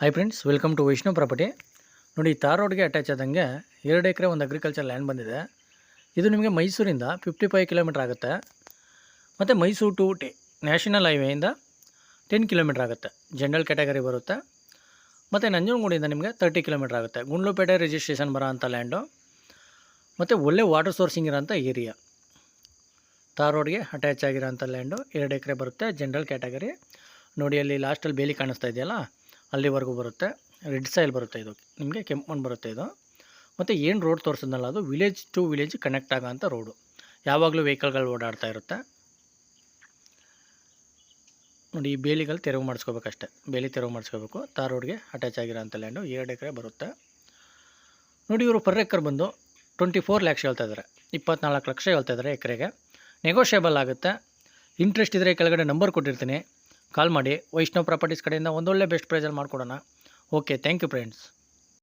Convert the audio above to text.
Hi friends, welcome to Vaishnav property. ನೋಡಿ, tar ರೋಡ್ಗೆ attach ಆದಂಗೆ 2 ಎಕರೆ ಒಂದು ಅಗ್ರಿಕಲ್ಚರ್ ಲ್ಯಾಂಡ್ ಬಂದಿದೆ. ಇದು ನಿಮಗೆ ಮೈಸೂರಿಂದ 55 ಕಿಲೋಮೀಟರ್ ಆಗುತ್ತೆ. ಮತ್ತು ಮೈಸೂರು ಟು ನ್ಯಾಷನಲ್ ಹೈವೇಯಿಂದ 10 ಕಿಲೋಮೀಟರ್ ಆಗುತ್ತೆ. ಜನರಲ್ ಕ್ಯಾಟಗರಿ ಬರುತ್ತೆ. ಮತ್ತು ನಂಜನಗೂಡಿಂದ ನಿಮಗೆ 30 ಕಿಲೋಮೀಟರ್ ಆಗುತ್ತೆ. ಗುಂಡ್ಲುಪೇಟೆ ರಿಜಿಸ್ಟ್ರೇಷನ್ ಬರೋ ಅಂಥ ಲ್ಯಾಂಡು. ಮತ್ತು ಒಳ್ಳೆ ವಾಟರ್ ಸೋರ್ಸಿಂಗ್ ಇರೋಂಥ ಏರಿಯಾ. ತಾರ್ ರೋಡ್ಗೆ ಅಟ್ಯಾಚ್ ಆಗಿರೋಂಥ ಲ್ಯಾಂಡು 2 ಎಕರೆ ಬರುತ್ತೆ. General category. ನೋಡಿ, ಅಲ್ಲಿ ಲಾಸ್ಟಲ್ಲಿ ಬೇಲಿ ಕಾಣಿಸ್ತಾ ಇದೆಯಲ್ಲ, ಅಲ್ಲಿವರೆಗೂ ಬರುತ್ತೆ. ರೆಡ್ ಸಾಯಿಲ್ ಬರುತ್ತೆ. ಇದು ನಿಮಗೆ ಕೆಂಪು ಮಣ್ಣು ಬರುತ್ತೆ ಇದು. ಮತ್ತು ಏನು ರೋಡ್ ತೋರಿಸಿದ್ನಲ್ಲ, ಅದು ವಿಲೇಜ್ ಟು ವಿಲೇಜ್ ಕನೆಕ್ಟ್ ಆಗೋಂಥ ರೋಡು. ಯಾವಾಗಲೂ ವೆಹಿಕಲ್ಗಳು ಓಡಾಡ್ತಾ ಇರುತ್ತೆ. ನೋಡಿ, ಈ ಬೇಲಿಗಳು ತೆರವು ಮಾಡಿಸ್ಕೋಬೇಕಷ್ಟೆ. ಬೇಲಿ ತೆರವು ಮಾಡಿಸ್ಕೋಬೇಕು. ತಾರ್ ರೋಡ್ಗೆ ಅಟ್ಯಾಚ್ ಆಗಿರೋಂಥ ಲ್ಯಾಂಡು 2 ಎಕರೆ ಬರುತ್ತೆ. ನೋಡಿ, ಇವರು ಪರ್ ಎಕರ್ ಬಂದು 24 ಲ್ಯಾಕ್ಸ್ ಹೇಳ್ತಾ ಇದ್ದಾರೆ. 24 ಲಕ್ಷ ಹೇಳ್ತಾ ಇದ್ದಾರೆ ಎಕರೆಗೆ. ನೆಗೋಷಿಯಬಲ್ ಆಗುತ್ತೆ. ಇಂಟ್ರೆಸ್ಟ್ ಇದ್ದರೆ ಕೆಳಗಡೆ ನಂಬರ್ ಕೊಟ್ಟಿರ್ತೀನಿ, ಕಾಲ್ ಮಾಡಿ. ವೈಷ್ಣವ್ ಪ್ರಾಪರ್ಟೀಸ್ ಕಡೆಯಿಂದ ಒಂದೊಳ್ಳೆ ಬೆಸ್ಟ್ ಪ್ರೈಸಲ್ಲಿ ಮಾಡಿಕೊಡೋಣ. Okay, thank you friends.